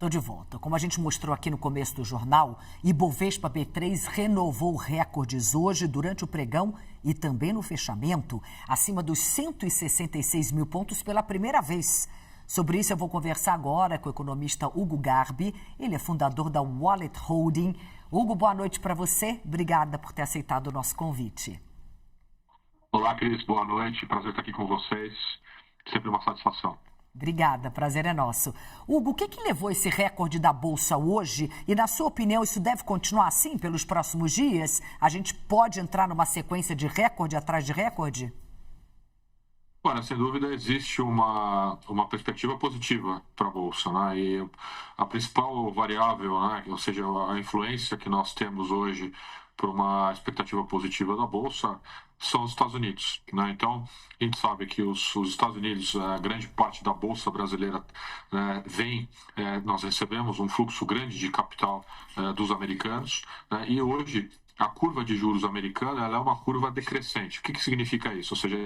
Estou de volta. Como a gente mostrou aqui no começo do jornal, Ibovespa B3 renovou recordes hoje durante o pregão e também no fechamento, acima dos 166 mil pontos pela primeira vez. Sobre isso eu vou conversar agora com o economista Hugo Garbi. Ele é fundador da Wallet Holding. Hugo, boa noite para você. Obrigada por ter aceitado o nosso convite. Olá, Cris. Boa noite. Prazer estar aqui com vocês. Sempre uma satisfação. Obrigada, prazer é nosso. Hugo, o que levou esse recorde da Bolsa hoje? E, na sua opinião, isso deve continuar assim pelos próximos dias? A gente pode entrar numa sequência de recorde atrás de recorde? Olha, sem dúvida existe uma perspectiva positiva para a Bolsa, né? E a principal variável, né, ou seja, a influência que nós temos hoje por uma expectativa positiva da Bolsa são os Estados Unidos, né? Então, a gente sabe que os Estados Unidos, a grande parte da Bolsa brasileira nós recebemos um fluxo grande de capital dos americanos, né? E hoje a curva de juros americana ela é uma curva decrescente. O que significa isso? Ou seja,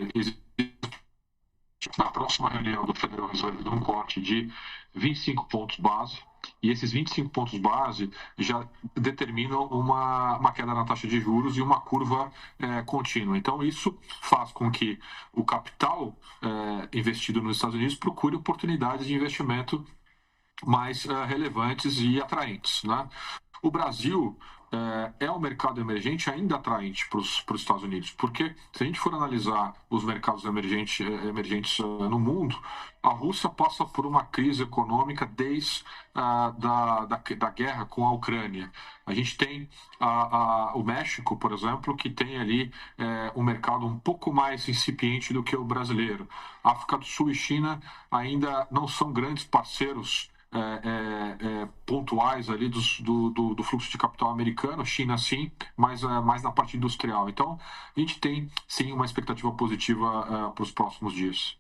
na próxima reunião do Federal Reserve de um corte de 25 pontos base, e esses 25 pontos base já determinam uma queda na taxa de juros e uma curva contínua. Então, isso faz com que o capital investido nos Estados Unidos procure oportunidades de investimento mais relevantes e atraentes, né? O Brasil é um mercado emergente ainda atraente para os Estados Unidos, porque se a gente for analisar os mercados emergentes no mundo, a Rússia passa por uma crise econômica desde da guerra com a Ucrânia. A gente tem o México, por exemplo, que tem ali um mercado um pouco mais incipiente do que o brasileiro. A África do Sul e China ainda não são grandes parceiros pontuais ali do fluxo de capital americano, China sim, mas mais na parte industrial. Então, a gente tem sim uma expectativa positiva para os próximos dias.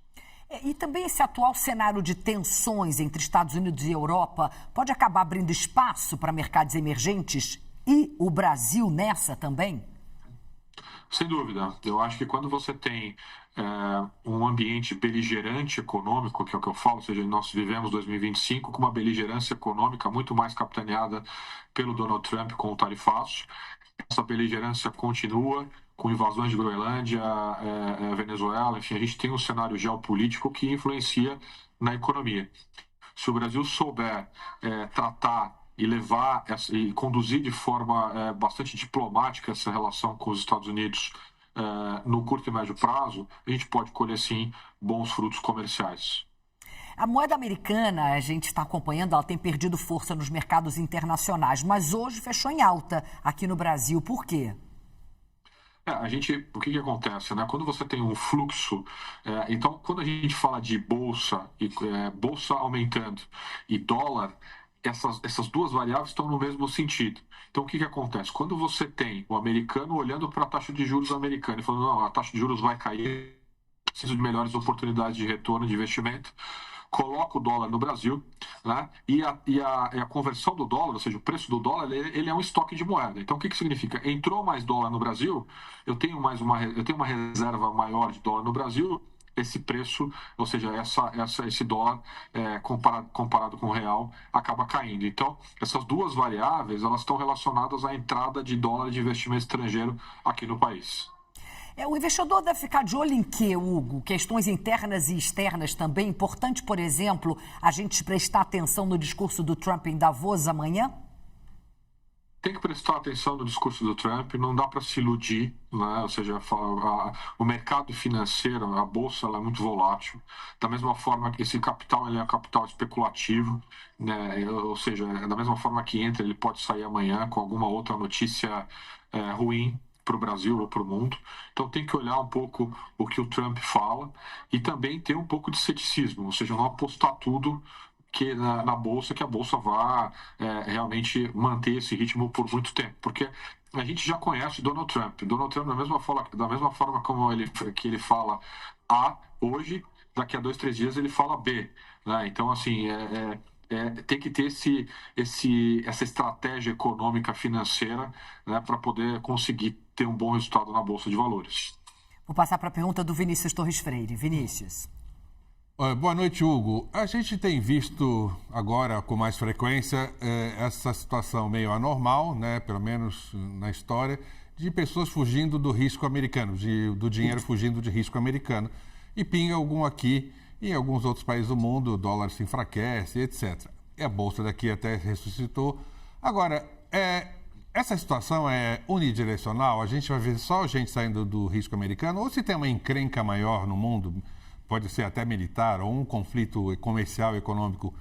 E também esse atual cenário de tensões entre Estados Unidos e Europa pode acabar abrindo espaço para mercados emergentes e o Brasil nessa também? Sem dúvida. Eu acho que quando você tem um ambiente beligerante econômico, que é o que eu falo, ou seja, nós vivemos 2025 com uma beligerância econômica muito mais capitaneada pelo Donald Trump com o tarifaço. Essa beligerância continua com invasões de Groenlândia, Venezuela, enfim, a gente tem um cenário geopolítico que influencia na economia. Se o Brasil souber tratar e levar e conduzir de forma bastante diplomática essa relação com os Estados Unidos no curto e médio prazo, a gente pode colher, sim, bons frutos comerciais. A moeda americana, a gente está acompanhando, ela tem perdido força nos mercados internacionais, mas hoje fechou em alta aqui no Brasil. Por quê? O que acontece, né? Quando você tem um fluxo, então, quando a gente fala de bolsa, bolsa aumentando e dólar, essas duas variáveis estão no mesmo sentido. Então, o que acontece? Quando você tem o americano olhando para a taxa de juros americana e falando, não, a taxa de juros vai cair, preciso de melhores oportunidades de retorno de investimento, coloca o dólar no Brasil, né? E a conversão do dólar, ou seja, o preço do dólar, ele é um estoque de moeda. Então, o que significa? Entrou mais dólar no Brasil, eu tenho uma reserva maior de dólar no Brasil, esse preço, ou seja, esse dólar comparado com o real, acaba caindo. Então, essas duas variáveis, elas estão relacionadas à entrada de dólar de investimento estrangeiro aqui no país. O investidor deve ficar de olho em quê, Hugo? Questões internas e externas também. Importante, por exemplo, a gente prestar atenção no discurso do Trump em Davos amanhã? Tem que prestar atenção no discurso do Trump, não dá para se iludir, né? Ou seja, o mercado financeiro, a bolsa, ela é muito volátil, da mesma forma que esse capital ele é um capital especulativo, né? Ou seja, da mesma forma que entra, ele pode sair amanhã com alguma outra notícia ruim para o Brasil ou para o mundo. Então tem que olhar um pouco o que o Trump fala e também ter um pouco de ceticismo, ou seja, não apostar tudo na Bolsa, que a Bolsa vá realmente manter esse ritmo por muito tempo, porque a gente já conhece Donald Trump. Donald Trump, da mesma forma como ele fala A hoje, daqui a 2, 3 dias ele fala B, né? Então, assim, tem que ter essa estratégia econômica financeira, né, para poder conseguir ter um bom resultado na Bolsa de Valores. Vou passar para a pergunta do Vinícius Torres Freire. Vinícius. Boa noite, Hugo. A gente tem visto agora com mais frequência essa situação meio anormal, né, pelo menos na história, de pessoas fugindo do risco americano, do dinheiro fugindo de risco americano. E pinga algum aqui e em alguns outros países do mundo, o dólar se enfraquece, etc. E a Bolsa daqui até ressuscitou. Agora, essa situação é unidirecional? A gente vai ver só gente saindo do risco americano? Ou se tem uma encrenca maior no mundo, pode ser até militar, ou um conflito comercial, econômico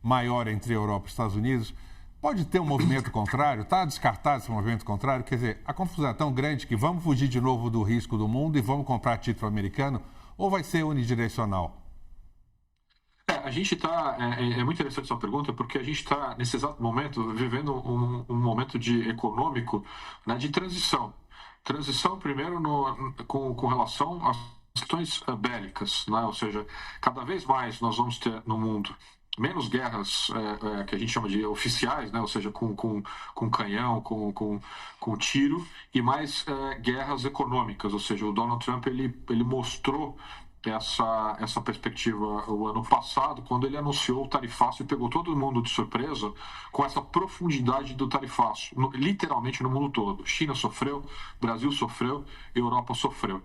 maior entre Europa e Estados Unidos, pode ter um movimento contrário? Está descartado esse movimento contrário? Quer dizer, a confusão é tão grande que vamos fugir de novo do risco do mundo e vamos comprar título americano? Ou vai ser unidirecional? A gente está. É muito interessante essa pergunta, porque a gente está, nesse exato momento, vivendo um momento econômico, né, de transição. Transição, primeiro, com relação às questões bélicas, né? Ou seja, cada vez mais nós vamos ter no mundo menos guerras que a gente chama de oficiais, né? Ou seja, com canhão, com tiro, e mais guerras econômicas. Ou seja, o Donald Trump ele mostrou essa perspectiva o ano passado, quando ele anunciou o tarifaço e pegou todo mundo de surpresa com essa profundidade do tarifaço, literalmente no mundo todo. China sofreu, Brasil sofreu, Europa sofreu.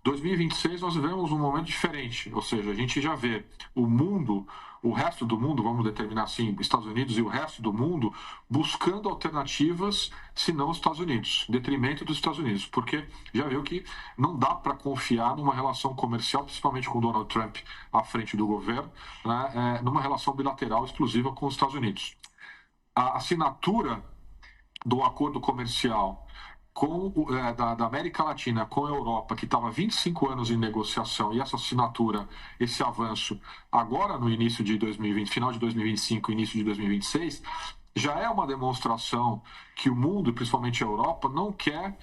2026 nós vivemos um momento diferente, ou seja, a gente já vê o mundo, o resto do mundo, vamos determinar assim, Estados Unidos e o resto do mundo, buscando alternativas, se não os Estados Unidos, em detrimento dos Estados Unidos, porque já viu que não dá para confiar numa relação comercial, principalmente com Donald Trump à frente do governo, né, numa relação bilateral exclusiva com os Estados Unidos. A assinatura do acordo comercial da América Latina com a Europa, que estava 25 anos em negociação, e essa assinatura, esse avanço, agora no início de 2020, final de 2025, início de 2026, já é uma demonstração que o mundo, e principalmente a Europa, não quer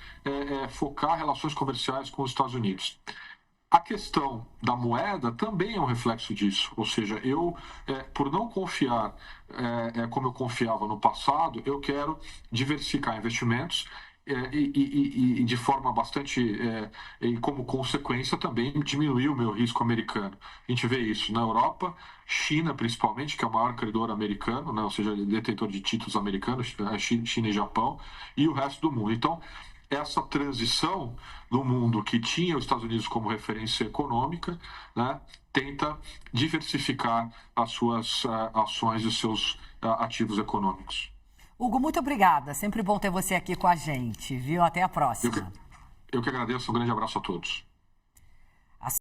focar relações comerciais com os Estados Unidos. A questão da moeda também é um reflexo disso, ou seja, eu, por não confiar como eu confiava no passado, eu quero diversificar investimentos e de forma bastante, e como consequência também diminuir o meu risco americano. A gente vê isso na Europa, China principalmente, que é o maior credor americano, né, ou seja, detentor de títulos americanos, China e Japão, e o resto do mundo. Então, essa transição no mundo que tinha os Estados Unidos como referência econômica, né, tenta diversificar as suas ações e os seus ativos econômicos. Hugo, muito obrigada. Sempre bom ter você aqui com a gente, viu? Até a próxima. Eu que agradeço. Um grande abraço a todos.